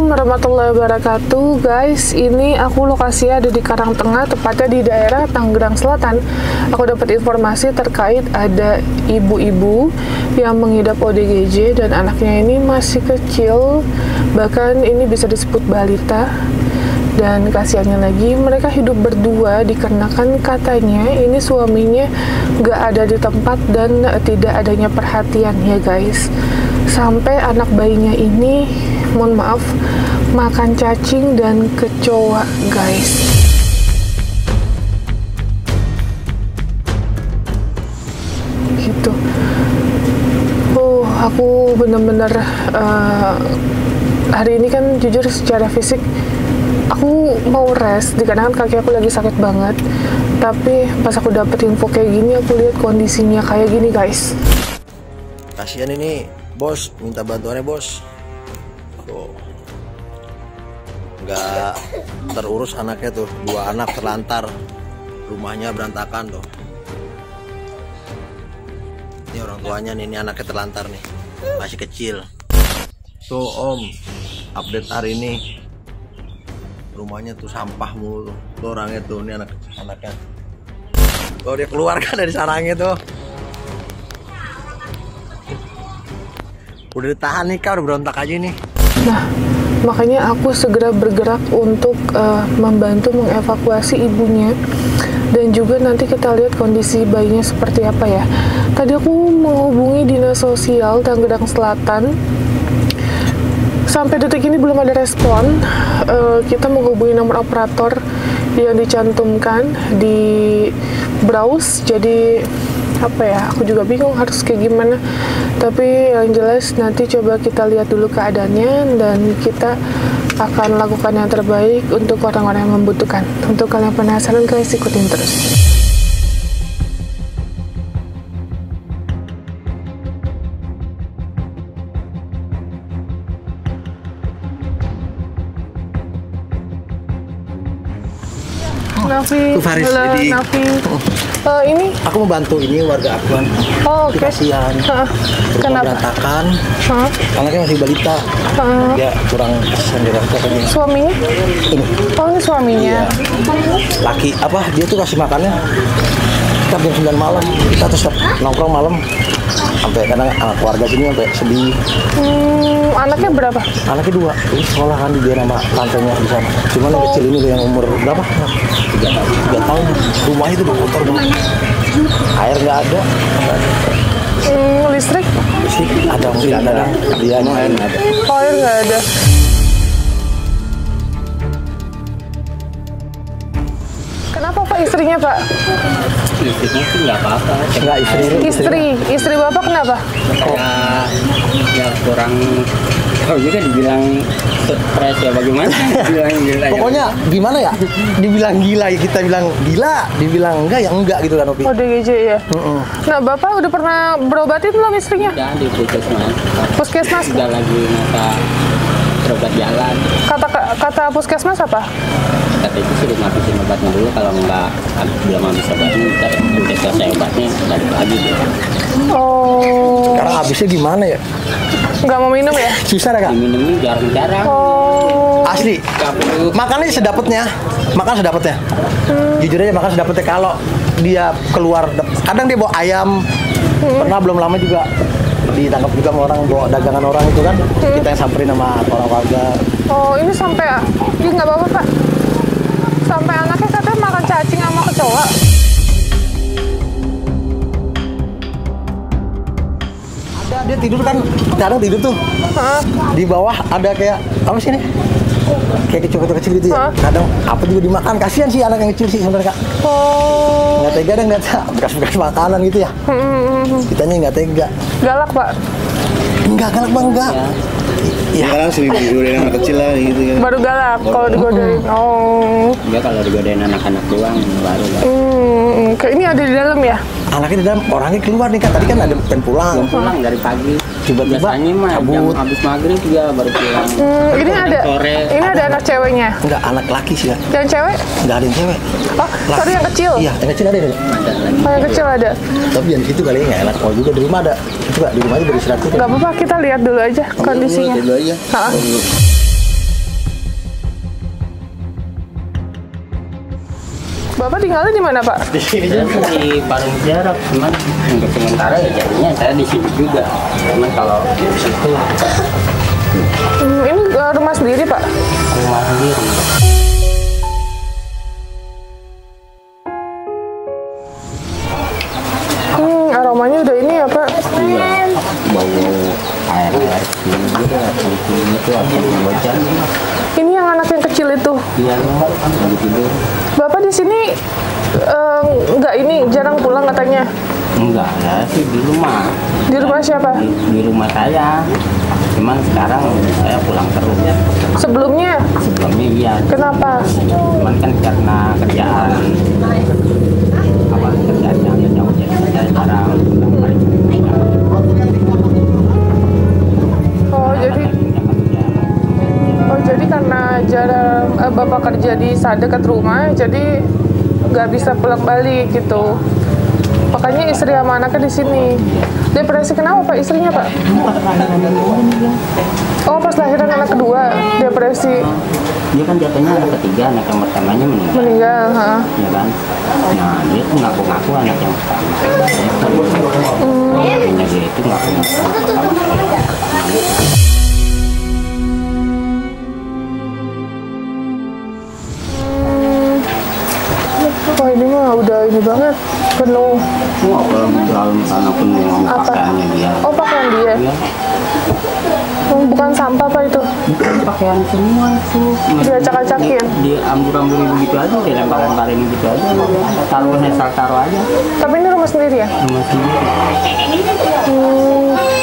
Assalamualaikum warahmatullahi wabarakatuh. Guys, ini aku lokasinya ada di Karangtengah, tepatnya di daerah Tangerang Selatan. Aku dapat informasi terkait ada ibu-ibu yang mengidap ODGJ dan anaknya ini masih kecil, bahkan ini bisa disebut balita. Dan kasihannya lagi, mereka hidup berdua dikarenakan katanya ini suaminya nggak ada di tempat dan tidak adanya perhatian ya guys. Sampai anak bayinya ini, mohon maaf, makan cacing dan kecoa guys. Gitu. Aku bener-bener hari ini kan jujur secara fisik aku mau rest, dikarenakan kaki aku lagi sakit banget. Tapi pas aku dapet info kayak gini, aku lihat kondisinya kayak gini guys. Kasihan ini bos, minta bantuannya bos. Tuh, nggak terurus anaknya tuh, 2 anak terlantar, rumahnya berantakan tuh. Ini orang tuanya nih, ini anaknya terlantar nih, masih kecil. Tuh om, update hari ini. Rumahnya tuh sampah mulu tuh orangnya tuh, ini anaknya. Oh dia keluar kan dari sarangnya tuh. Udah ditahan nih kak, udah berontak aja nih. Nah, makanya aku segera bergerak untuk membantu mengevakuasi ibunya. Dan juga nanti kita lihat kondisi bayinya seperti apa ya. Tadi aku menghubungi Dinas Sosial Tangerang Selatan. Sampai detik ini belum ada respon. Kita menghubungi nomor operator yang dicantumkan di browse. Jadi apa ya, aku juga bingung harus kayak gimana. Tapi yang jelas nanti coba kita lihat dulu keadaannya dan kita akan lakukan yang terbaik untuk orang-orang yang membutuhkan. Untuk kalian penasaran guys, ikutin terus. Nafi, halo Nafi. Ini aku mau bantu ini warga Akuan. Oh oke. Kasihan. Kenapa? Berantakan. Anaknya masih balita. Dia kurang kasihan dia. Suaminya? Ini. Oh ini suaminya. Iya. Laki apa? Dia tuh kasih makannya. Kita jam 9 malam. Kita terus nongkrong malam. Sampai kadang anak keluarga sini sampai sedih. Anaknya berapa? Anaknya 2. Ini sekolah kan dia nama tantenya di sana. Cuman yang kecil ini yang umur berapa? 3 tahun. Rumahnya itu udah kotor banget. Air nggak ada. Listrik? Listrik ada, mungkin ada. Dia air nggak ada. Oh, air nggak ada. Kenapa Pak istrinya Pak? Istrinya sih nggak apa-apa. Enggak Istri Bapak kenapa? Ya kurang tahu juga dibilang stres ya bagaimana? Pokoknya gimana ya? Dibilang gila ya kita bilang gila, dibilang enggak ya enggak gitu kan Opi. ODGJ ya. Nah Bapak udah pernah berobatin belum istrinya? Udah di puskesmas. Puskesmas? Udah lagi masa berobat jalan. Kata puskesmas apa? Kata itu suruh ngabisin obatnya dulu, kalau belum habis obatnya kita udah selesai obatnya balik lagi gitu. Oh. Sekarang habisnya gimana ya? Nggak mau minum ya? Susah ya kak? Minumnya jarang-jarang. Oh. Asli. Makannya sedapatnya. Makan sedapatnya. Jujur aja makan sedapatnya. Kalau dia keluar, kadang dia bawa ayam. Pernah belum lama juga ditangkap juga sama orang, bawa dagangan orang itu kan. Kita yang samperin sama orang warga. Oh ini sampai, ini nggak apa-apa Pak. Sampai anaknya katanya makan cacing sama kecoa. Ada, dia tidur kan, kadang tidur tuh. Di bawah ada kayak, apa sih ini? Kayak kecoa kecil gitu ya. Kadang apa juga dimakan, kasihan sih anak yang kecil sih sebenarnya kak. Oh. Nggak tega dan nggak bekas-bekas makanan gitu ya. Kitanya nggak tega. Galak Pak? Enggak, galak bang, enggak. Ya kan sering digodain anak kecil lah gitu kan. Baru galak kalau digodain. Oh. Dia kalau digodain anak-anak doang baru. Kayak ini ada di dalam ya? Anaknya di dalam, orangnya keluar nih kan. Tadi kan ada pengen pulang. Belum pulang dari pagi. Tiba-tiba Biasanya mah jam habis maghrib juga baru pulang. Ini ada sore. Ini ada anak ceweknya. Enggak, anak laki sih ya. Yang cewek? Enggak ada yang cewek. Oh, sorry yang kecil. Iya, yang kecil ada. Ada lagi. Oh, yang kecil ada. Tapi yang situ kali nggak enak. Kalau juga di rumah ada. Coba di rumah aja beristirahat. Gak apa-apa, kita lihat dulu aja kondisinya. Dulu aja. Ha? Bapak tinggalnya di mana, Pak? Di sini juga di Parung Jarak, cuman untuk sementara ya jadinya saya di sini juga. Cuman kalau di situ Ini rumah sendiri, Pak? rumah sendiri. Aromanya udah ini ya, Pak? Iya, bau air gitu, itu asam hujan. Ini yang anak yang kecil itu. Iya, lagi tidur. Bapak di sini nggak ini jarang pulang katanya. Enggak, ya sih di rumah. Di rumah siapa? Di rumah saya. Cuman sekarang saya pulang terus. Sebelumnya? Sebelumnya iya. Kenapa? Cuman kan karena kerjaan kerjaannya agak jauh, jadi saya jarang pulang paling. Oh jadi karena jarang Bapak kerja di dekat rumah, jadi nggak bisa pulang balik gitu. Makanya istri sama anaknya di sini. Depresi kenapa Pak istrinya, Pak? Oh pas lahiran anak kedua depresi. Dia kan jatuhnya anak ketiga, anak yang pertamanya meninggal. Meninggal, ha. Ya kan? Nah dia tuh ngaku-ngaku anak yang pertama. Punya dia itu ngaku-ngaku. Wah ini mah udah ini banget, penuh. Wah kalau di dalam sana penuh pakaiannya dia. Oh pakaian dia? Iya. Oh, bukan sampah Pak itu? Bukan pakaian semua itu. Diacak-acakin? Di ambur-amburin begitu aja, dilempar-lemparin gitu aja. Taruh aja. Tapi ini rumah sendiri ya? Rumah sendiri.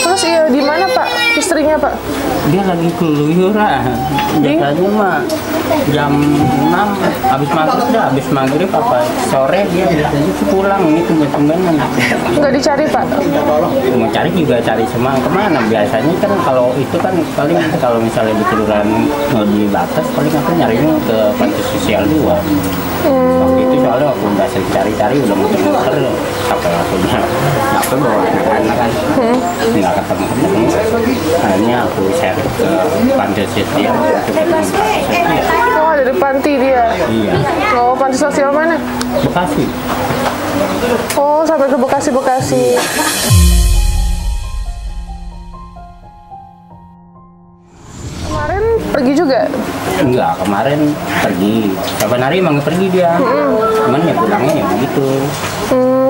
Terus iya di mana Pak istrinya Pak? Dia lagi keluyuran. Biasanya mah jam 6 habis maghrib apa sore dia biasanya pulang ini tumben-tumbenan. Nggak dicari Pak? Mau cari juga cari semang kemana biasanya kan kalau itu kan paling kalau misalnya di kelurahan di batas paling aku nyarinya ke panti sosial 2. Waktu itu soalnya aku udah sering cari-cari udah muter-muter sampai aku bawa anak kan nggak ketemu. Akhirnya aku share ke panti sosial. Oh dari panti dia? Iya. Oh panti sosial mana? Bekasi. Oh sampai ke Bekasi. Kemarin pergi juga? Enggak, kemarin pergi. Kapan hari emang pergi dia. Cuman ya pulangnya ya begitu.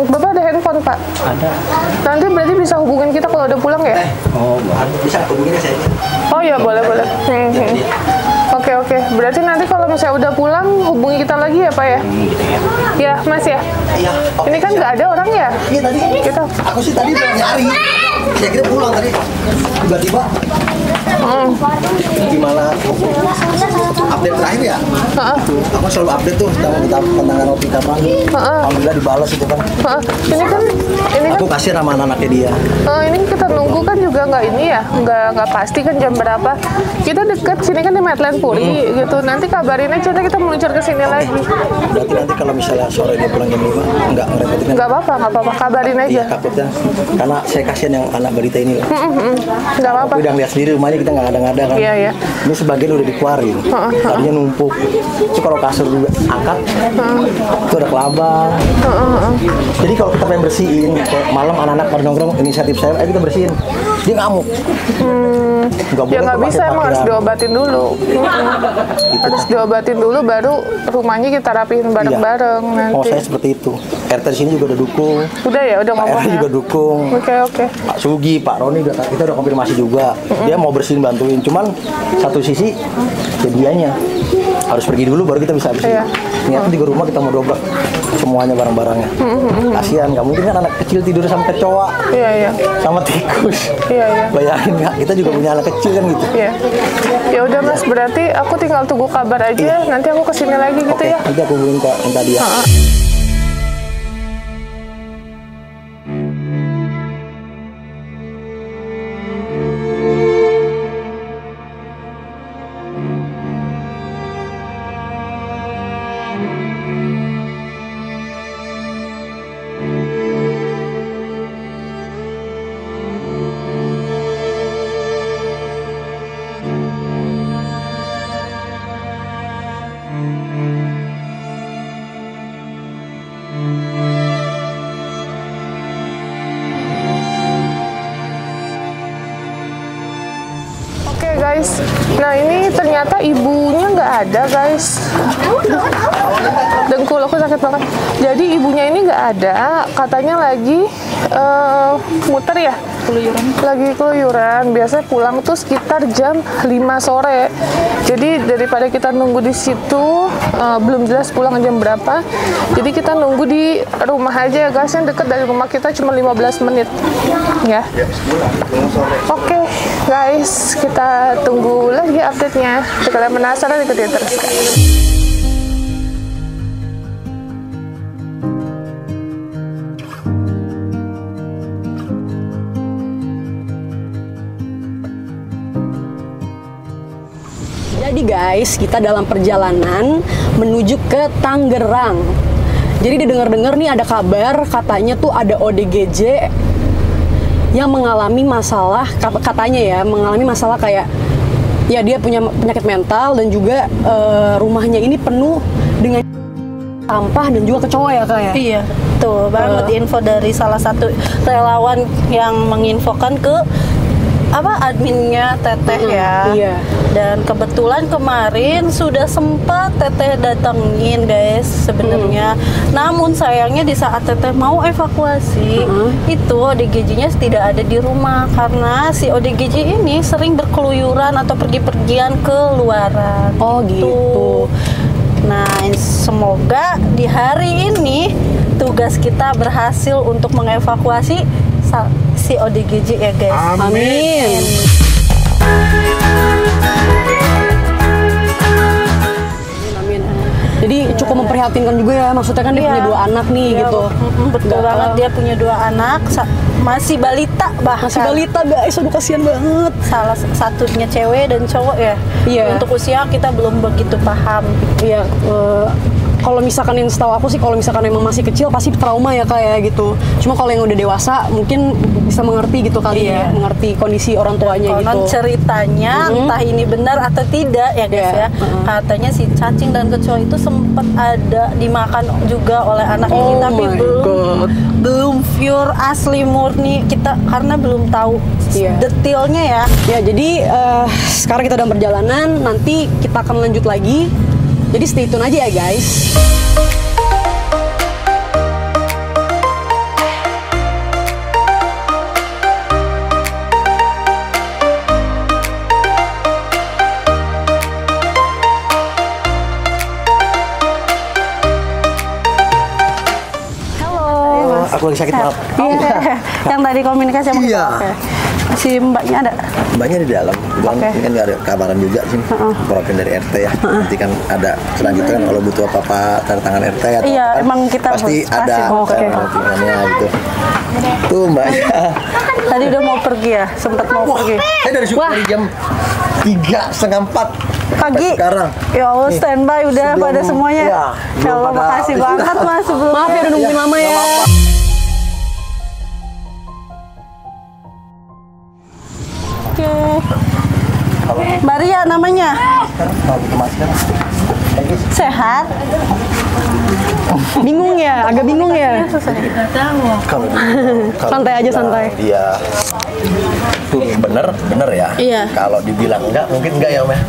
Bapak ada handphone Pak? Ada. Nanti berarti bisa hubungin kita kalau udah pulang ya? Oh, boleh. Bisa hubungin saya. Oh ya boleh. Oke. Berarti nanti kalau misalnya udah pulang hubungi kita lagi ya Pak ya? Gitu ya. Ya Mas ya? Iya. Ini kan nggak ada orang ya? Iya tadi. Kita. Aku sih tadi udah nyari. Saya kira pulang tadi. Tiba-tiba. Gimana update terakhir ya? Aku selalu update tuh tentang Ropi kapan. Alhamdulillah dibalas itu kan. Ini kan Aku kasih nama anaknya dia. ini kita nunggu kan juga nggak ini ya, nggak pasti kan jam berapa. Kita deket sini kan di Medland Puri gitu. Nanti kabarin aja kita meluncur ke sini lagi. Berarti nanti kalau misalnya sore dia pulang jam 5 nggak ngerepotin kan? Nggak apa-apa, kabarin aja. Iya takutnya karena saya kasihan yang anak balita ini. Nggak apa-apa. Aku udah lihat sendiri rumahnya kita nggak ada kan. Iya. Ini sebagian udah dikeluarin. Tadinya numpuk. Itu kalau kasur juga angkat, itu ada kelabang. Jadi kalau kita pengen bersihin, kayak malam anak-anak pada nongkrong, inisiatif saya, ayo kita bersihin. Dia ngamuk. Ya nggak bisa, emang harus diobatin dulu. Harus diobatin dulu, baru rumahnya kita rapihin bareng-bareng nanti. Oh saya seperti itu. RT di sini juga udah dukung. Udah ya, udah Pak ngomong RT ya? juga dukung. Oke. Pak Sugi, Pak Roni, kita udah konfirmasi juga. Dia mau bersihin bantuin. Cuman satu sisi dianya harus pergi dulu baru kita bisa bersihin. Niatnya di rumah kita mau dobrak semuanya barang-barangnya. Kasihan, nggak mungkin kan anak kecil tidur sama kecoa. Iya. Sama tikus. Iya. Bayangin nggak? Kita juga punya anak kecil kan gitu. Iya. Ya udah Mas, berarti aku tinggal tunggu kabar aja. Nanti aku kesini lagi gitu ya. Nanti aku hubungin ke yang tadi ya. Oke guys, nah ini ternyata ibunya nggak ada guys. Dengkul aku sakit banget. Jadi ibunya ini nggak ada, katanya lagi muter ya, lagi keluyuran. Biasanya pulang tuh sekitar jam 5 sore. Jadi daripada kita nunggu di situ, belum jelas pulang jam berapa. Jadi kita nunggu di rumah aja ya guys, yang deket dari rumah kita cuma 15 menit ya. Oke guys, kita tunggu lagi update-nya. Jika kalian penasaran, ikutin terus guys. Jadi guys, kita dalam perjalanan menuju ke Tangerang. Jadi didengar-dengar nih ada kabar, katanya tuh ada ODGJ yang mengalami masalah, katanya ya, mengalami masalah kayak, ya dia punya penyakit mental dan juga rumahnya ini penuh dengan sampah dan juga kecoa ya kak ya? Iya, tuh banget info dari salah satu relawan yang menginfokan ke adminnya Teteh ya. Iya. Dan kebetulan kemarin sudah sempat Teteh datengin guys sebenarnya. Namun sayangnya di saat Teteh mau evakuasi, itu ODGJ-nya tidak ada di rumah karena si ODGJ ini sering berkeluyuran atau pergi-pergian ke luaran. Oh gitu. Nah, semoga di hari ini tugas kita berhasil untuk mengevakuasi si ODGJ ya guys. Amin. Amin. Jadi cukup memprihatinkan juga ya, maksudnya kan dia punya 2 anak nih gitu. Betul banget, dia punya 2 anak, masih balita bahkan. Masih balita guys, aduh kasihan banget. Salah satunya cewek dan cowok ya. Iya. Untuk usia kita belum begitu paham. Iya, kalau misalkan yang setahu aku sih, kalau misalkan emang masih kecil pasti trauma ya kayak gitu. Cuma kalau yang udah dewasa mungkin bisa mengerti gitu kali ya, mengerti kondisi orang tuanya Konon gitu. ceritanya entah ini benar atau tidak ya guys ya. Katanya si cacing dan kecoa itu sempat ada dimakan juga oleh anak ini, tapi belum pure asli murni kita karena belum tahu detailnya ya. Ya jadi sekarang kita dalam perjalanan, nanti kita akan lanjut lagi. Jadi stay tune aja ya guys. Aku lagi sakit, maaf. Iya. Yang tadi komunikasi sama Iya. kita. Si mbaknya ada? Mbaknya di dalam. Ini kan nggak ada kabaran juga sih. Perwakilan dari RT ya. Nanti kan ada selanjutnya kan kalau butuh apa-apa tanda tangan RT atau Iya, apa, emang kita pasti ada hubungannya gitu. Tuh mbaknya. Tadi udah mau pergi ya? Sempat mau pergi. Saya dari jam 3:30 Pagi. Sekarang. Ya Allah, standby udah Sebelum- pada semuanya. Iya, Ya Allah, belum pada makasih istirahat. banget Mas sebelumnya. Maaf ya udah nungguin lama ya. Oke. Mbak Ria namanya. Kalau butuh masker. Sehat. Bingung ya, agak bingung ya. Kalau Santai aja, santai. Dia tuh bener ya. Iya. Kalau dibilang enggak, mungkin enggak ya Om ya.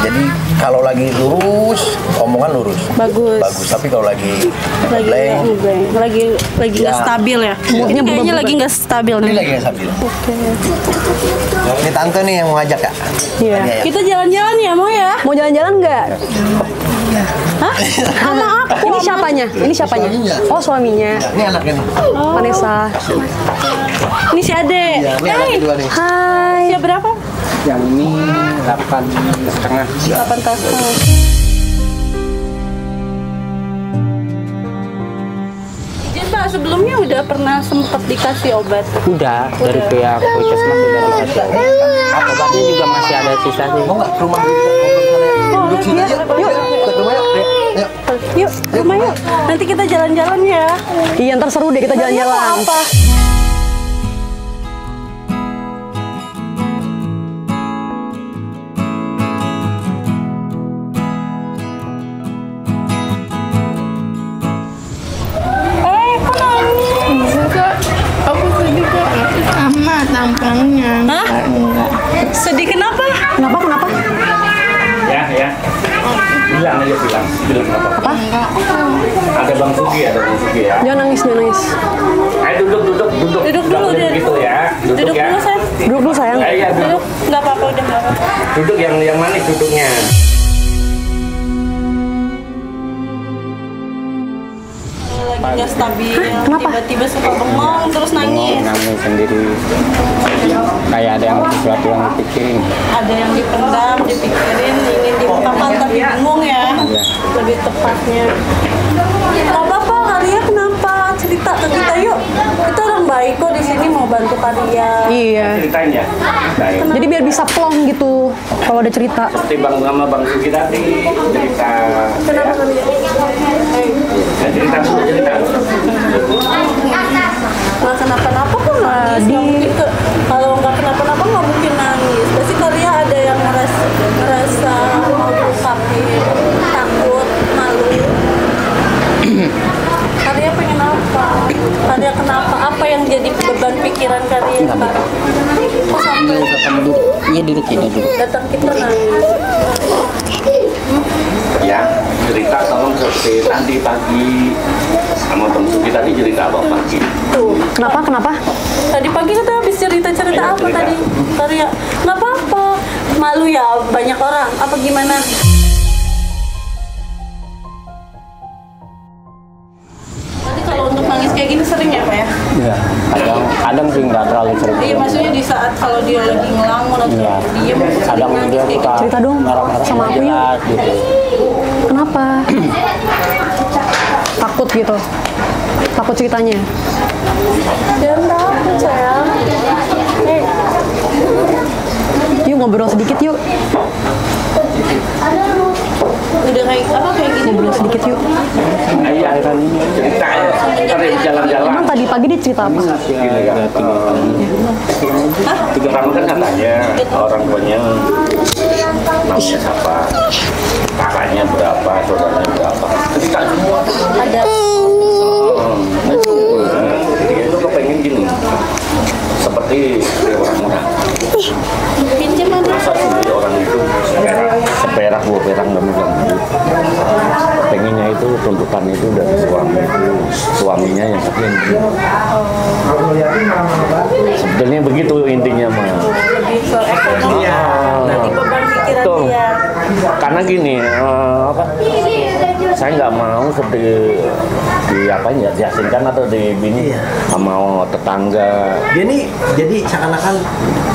Jadi kalau lagi lurus, omongan lurus. Bagus. Tapi kalau lagi blank, lagi nggak Ya. stabil ya. Moodnya kayaknya lagi nggak stabil ini nih. lagi nggak stabil. Ini tante nih yang mau ngajak Kak. Iya. Tanya ya. Kita jalan-jalan ya mau ya? Mau jalan-jalan nggak? Hah? Sama aku. Ini siapanya? Ini siapanya? Suaminya. Oh suaminya. Ini anaknya nih. Vanessa. Ini si Ade. Iya, ini anak kedua nih. Hai. Usia berapa? Yang ini 8,5. 8 tahun. Izin Pak, sebelumnya udah pernah sempat dikasih obat? Udah, dari pihak puskesmas sudah dikasih obat. Obatnya juga masih ada sisa sih. Mau nggak ke rumah dulu kita ngobrol sana ya? Duduk sini aja. Yuk. Kita ke rumah yuk. Yuk. Yuk, rumah yuk. Nanti kita jalan-jalan ya. Iya ntar seru deh kita jalan-jalan. Apa? penampangnya. Hah? Enggak. Sedih kenapa? Kenapa? Ya. Bilang kenapa? Apa? Ada Bang Sugi ya. Jangan nangis. Ayo duduk. Duduk dulu Nggak boleh dia. begitu ya. Duduk ya. dulu, sayang. Duduk dulu sayang. Iya, Duduk. duduk. Nggak apa-apa, udah nggak apa-apa. Duduk yang manis duduknya. Lagi nggak stabil. Kenapa? Tiba-tiba suka bengong terus nangis. Nangis sendiri. Kayak ada yang sesuatu yang dipikirin. Ada yang dipendam, dipikirin, ingin diungkapkan tapi bingung ya. Lebih tepatnya. Gak apa-apa, Karya kenapa? Cerita ke kita yuk. Kita orang baik kok di sini mau bantu Karya. Iya. Ceritain ya. Ceritain. Jadi biar bisa plong gitu kalau ada cerita. Seperti Bang Sugi tadi cerita. Kenapa Karya? Cerita. Nggak kenapa-napa kok nangis. Nggak mungkin kalau nggak kenapa-napa nggak mungkin nangis. Pasti Karya ada yang ngerasa mau diungkapin, takut, malu. Karya pengen apa? Karya kenapa? Apa yang jadi beban pikiran Karya? Kok sampai Iya duduk. datang kita nangis? Ya, cerita tolong seperti tadi pagi sama Bang Sugi tadi cerita apa pagi? Tuh. Kenapa? Tadi pagi kita habis cerita-cerita Ayo, apa cerita. tadi? Karya, nggak apa-apa. Malu ya banyak orang. Apa gimana? Tadi kalau untuk nangis kayak gini sering ya Pak ya? Iya. Kadang sih nggak terlalu sering. Iya maksudnya di saat kalau dia lagi ngelamun atau Iya. diem Kadang nangis dia kayak suka Cerita dong, marah-marah sama aku yuk. jelas gitu. Kenapa? Takut gitu. Takut ceritanya. Jangan takut sayang. Yuk ngobrol sedikit yuk. Udah kayak gini Ngobrol sedikit yuk. Iya kan cerita ya. Ntar jalan-jalan. Emang tadi pagi dia cerita apa? Gini kan. Kamu kan katanya orang tuanya namanya siapa, kakaknya berapa, saudaranya berapa. Ketika semua ada dia itu kepengen gini, seperti orang-orang. pinjam mana? Masa sih orang itu seperak dua perak nggak megang duit. Pengennya itu tuntutan itu dari suaminya yang sekian. Sebenarnya begitu intinya mah. Lebih ke ekonomi. Nanti beban pikiran Betul. dia. Karena gini, saya nggak mau seperti diasingkan atau dibini sama tetangga. Dia nih jadi seakan-akan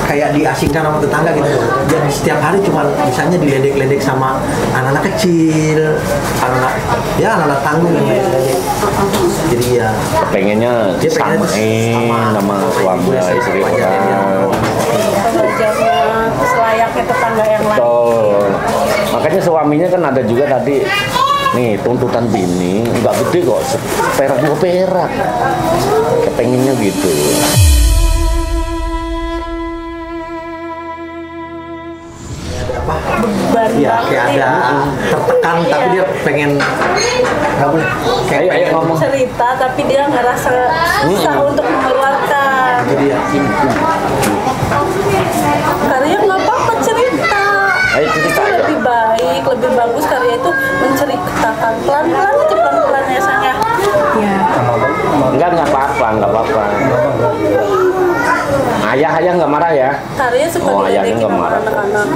kayak diasingkan sama tetangga gitu. Jadi setiap hari cuma misalnya diledek-ledek sama anak-anak kecil, anak-anak tanggung yang diledek. Jadi ya Pengennya dia pengennya samain sama suami istri orang. Pengajarnya selayaknya tetangga yang lain. Betul. Makanya suaminya kan ada juga tadi nih tuntutan bini nggak gede kok, perak dua perak. Kepengennya gitu. Beban ya banget kayak ya. ada tertekan tapi dia pengen nggak boleh kayak Ayo pengen ngomong. Cerita tapi dia ngerasa susah untuk mengeluarkan. jadi ya Karya nggak apa-apa cerita. Ayo cerita Itu aja. lebih baik, lebih bagus Karya itu menceritakan pelan-pelan aja pelan-pelan ya sayang ya. Iya. Nggak apa-apa. Ayah nggak marah ya? Karya suka Oh, ayahnya diledekin nggak sama marah. anak-anak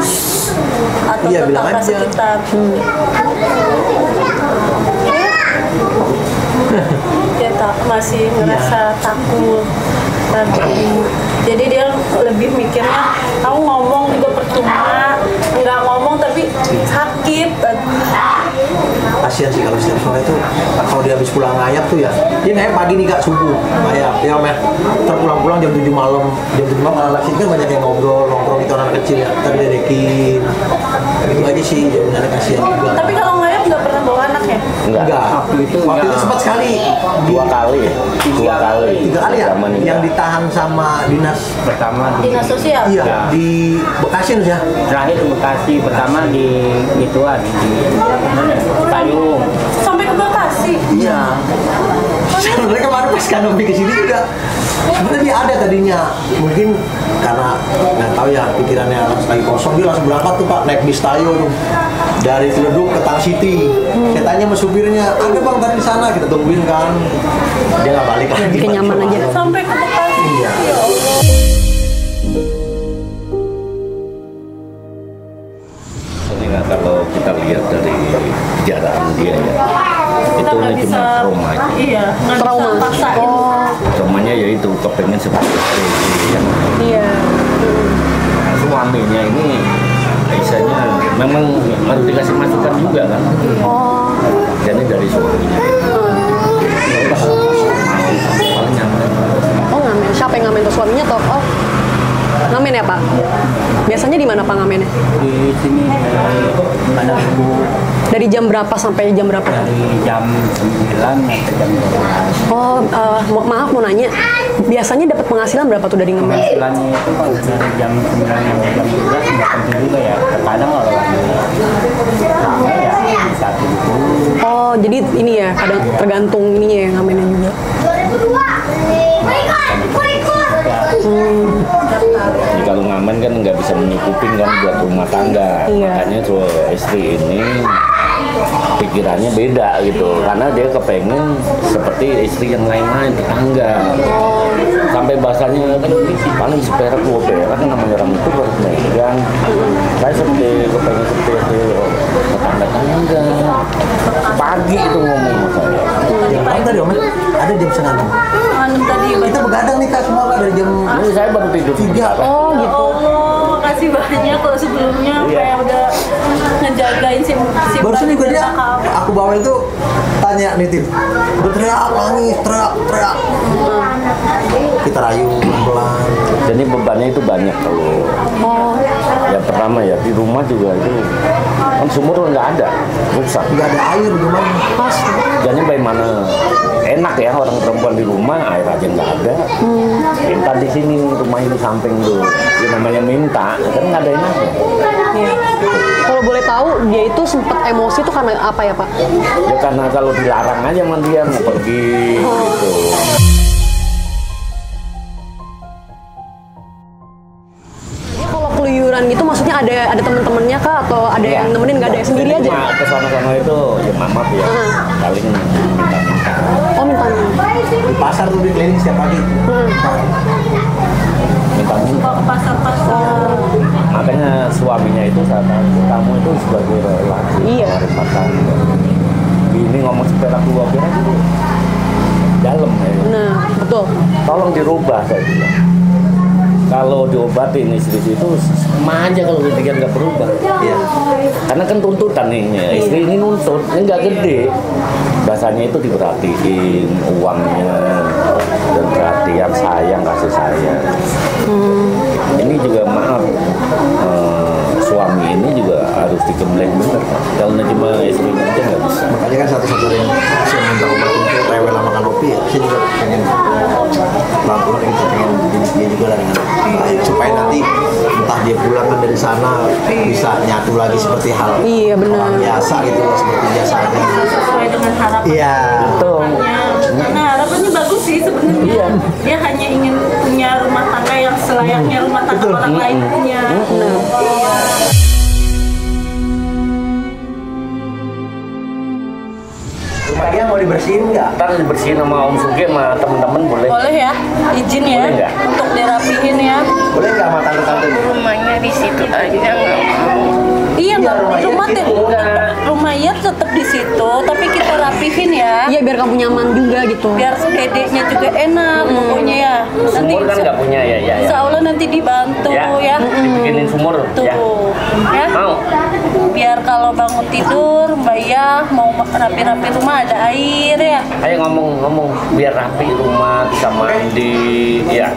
atau Iya, bilang tetangga aja. sekitar. Dia masih ngerasa takut tapi jadi dia lebih mikirnya aku ngomong juga percuma, nggak ngomong tapi sakit. kasihan sih kalau setiap sore itu kalau dia habis pulang ngayap tuh ya dia ngayap pagi nih kak subuh ngayap ya om ya terpulang-pulang jam 7 malam anak sini kan banyak yang nongkrong itu anak kecil ya tadi ledekin itu aja sih jadi ada kasihan juga Tapi kalau ngayap nggak pernah bawa anak ya? Enggak. waktu itu sempat sekali Dua kali. tiga kali ya Zaman ini. yang ditahan sama dinas Pertama Dinas sosial? iya di Bekasi ya terakhir di Bekasi, pertama di Ituan di Payung. Sampai ke Bekasi? iya Sebenarnya kemarin pas Kanopi kesini juga sebenarnya dia ada tadinya, mungkin karena nggak tahu ya pikirannya lagi kosong, dia langsung berangkat tuh Pak, naik bis Tayo tuh dari Ciledug ke Tang City. Saya tanya sama supirnya, ada bang tadi di sana, kita tungguin kan, dia nggak balik lagi. Kenyaman aja. Sampai ke Bekasi. Iya. Ya Allah. Ini nggak, kalau kita lihat dari kejadian dia ya, Kita itu nggak cuma bisa. trauma aja. Iya, nggak bisa Trauma. paksain. Traumanya yaitu kepengen seperti istri yang Iya. suaminya ini istilahnya memang harus dikasih masukan juga kan. Oh. Jadi dari suaminya Oh, ngamen. Siapa yang ngamen tuh, suaminya toh? Oh. Ngamen ya, Pak? Biasanya di mana Pak ngamennya? Di sini pada Dari jam berapa sampai jam berapa? dari jam 9 sampai jam 12. Oh, maaf mau nanya. Biasanya dapat penghasilan berapa tuh dari ngamen? Penghasilannya itu kalau dari jam 9 sampai jam 12 nggak tentu juga ya. Terkadang kalau lagi ramai ya bisa 70. Oh, jadi ini ya, kadang tergantung ininya ya ngamennya juga. Jadi kalau ngamen kan nggak bisa menyukupin kan buat rumah tangga. Iya. Makanya tuh istri ini pikirannya beda gitu, karena dia kepengen seperti istri yang lain-lain tetangga. Sampai bahasanya kan paling seperak dua perak kan namanya orang itu baru megang. Saya seperti kepengen seperti tetangga pagi itu ngomong sama saya. Jam tadi Om, ada jam setengah 6. Malam tadi Kita begadang nih Kak semua Kak dari jam Ini saya baru tidur 3. Oh, gitu. Allah, makasih banyak kalau sebelumnya kayak udah ngejagain si Barusan juga dia, kamu. aku bawa itu tanya nitip, udah teriak nangis, teriak. Kita rayu pelan-pelan. Jadi bebannya itu banyak kalau yang pertama ya di rumah juga itu kan sumur nggak ada, rusak. Nggak ada air gimana? Jadi bagaimana enak ya orang perempuan di rumah air aja nggak ada. Minta di sini rumah ini samping tuh, ya namanya minta kan nggak ada enaknya. Iya. Kalau boleh tahu, dia itu sempat emosi tuh karena apa ya, Pak? Ya karena kalau dilarang aja sama dia mau pergi gitu. Dia kalau keluyuran gitu maksudnya ada temen-temennya kah atau ada yang nemenin, nggak ada yang sendiri aja? Ke sana-sana itu ya maaf ya, paling minta-minta. Oh, minta. Di pasar tuh di keliling setiap pagi. Minta-minta. Bawa ke pasar-pasar. Makanya suaminya itu saat kamu itu sebagai laki Iya. rumah tangga. Ini ngomong seperak dua perak itu dalam ya. Nah, betul. Tolong dirubah saya bilang. Kalau diobatin istri itu sama aja kalau dia nggak berubah. Iya. Karena kan tuntutan nih, istri ini nuntut, ini nggak gede. Bahasanya itu diperhatiin uangnya dan perhatian sayang kasih sayang. Ini juga maaf suami ini juga harus digembleng bener. Kalau cuma istrinya aja nggak bisa. Makanya kan satu-satunya saya minta obat untuk rewel sama Kanopi ya. Saya juga pengen pelan-pelan gitu, pengen dia juga lah dengan baik supaya nanti entah dia pulang kan dari sana bisa nyatu lagi seperti hal Iya, benar. orang biasa gitu loh, seperti biasanya. Sesuai dengan harapan. Iya. Betul. Nah, harapannya bagus sih sebenarnya. Iya. Dia hanya ingin punya rumah tangga yang selayaknya rumah tangga orang lain punya. Iya. Rumah dia mau dibersihin nggak? Ntar dibersihin sama Om Suge sama temen-temen boleh. Boleh ya, izin ya Boleh nggak? untuk dirapihin ya. Boleh nggak sama tante-tante? Rumahnya di situ aja nggak mau. Iya, Mbak. rumah Rumah Iyat tetap di situ, tapi kita rapihin ya. Iya, biar kamu nyaman juga gitu. Biar dedeknya juga enak pokoknya ya. Nanti Sumur kan nggak punya ya, Insya Allah nanti dibantu ya. Dibikinin sumur Tuh, ya. ya. Mau. Biar kalau bangun tidur, Mbak Yah mau rapi-rapi rumah ada air ya. Ayo ngomong biar rapi rumah bisa mandi ya.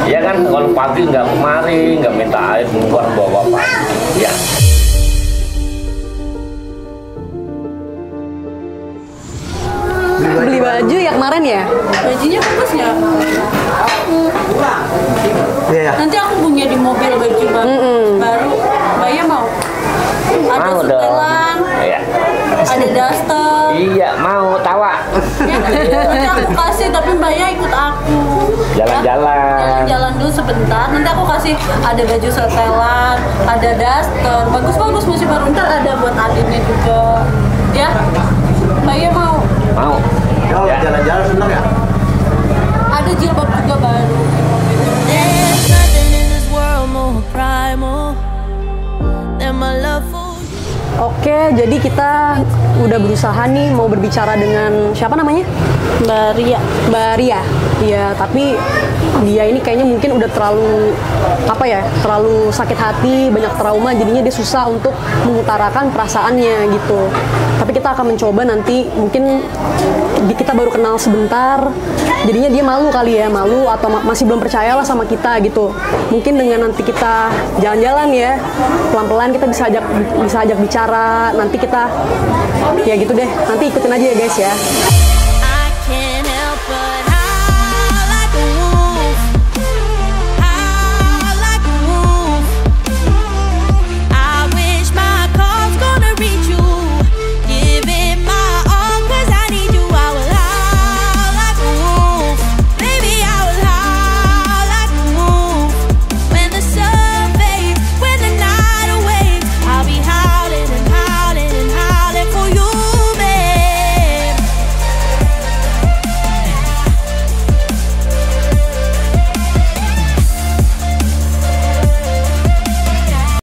Ya kan kalau pagi nggak kemari nggak minta air keluar bawa pagi ya. Beli baju ya kemarin ya? Bajunya bagus ya. Iya. Nanti aku punya di mobil baju baru. Mbak Yah mau? Ada Mau dong. setelan, Iya. ada daster. Iya mau tawa. Ya, nanti aku kasih, tapi mbaknya ikut aku. Jalan-jalan. Jalan dulu sebentar. Nanti aku kasih ada baju setelan, ada daster, bagus-bagus masih baru. Ntar ada buat adiknya juga. Ya, mbaknya mau? Mau. Ya, jalan-jalan seneng ya? Ada jilbab juga baru. There's nothing in this world more primal than my love for you. Oke, jadi kita udah berusaha nih mau berbicara dengan siapa namanya? Mbak Ria. Mbak Ria. Iya, tapi dia ini kayaknya mungkin udah terlalu terlalu sakit hati, banyak trauma, jadinya dia susah untuk mengutarakan perasaannya gitu. Tapi kita akan mencoba nanti, mungkin kita baru kenal sebentar, jadinya dia malu kali ya, malu atau masih belum percaya lah sama kita gitu. Mungkin dengan nanti kita jalan-jalan ya, pelan-pelan kita bisa ajak bicara, nanti kita ya gitu deh, nanti ikutin aja ya guys ya.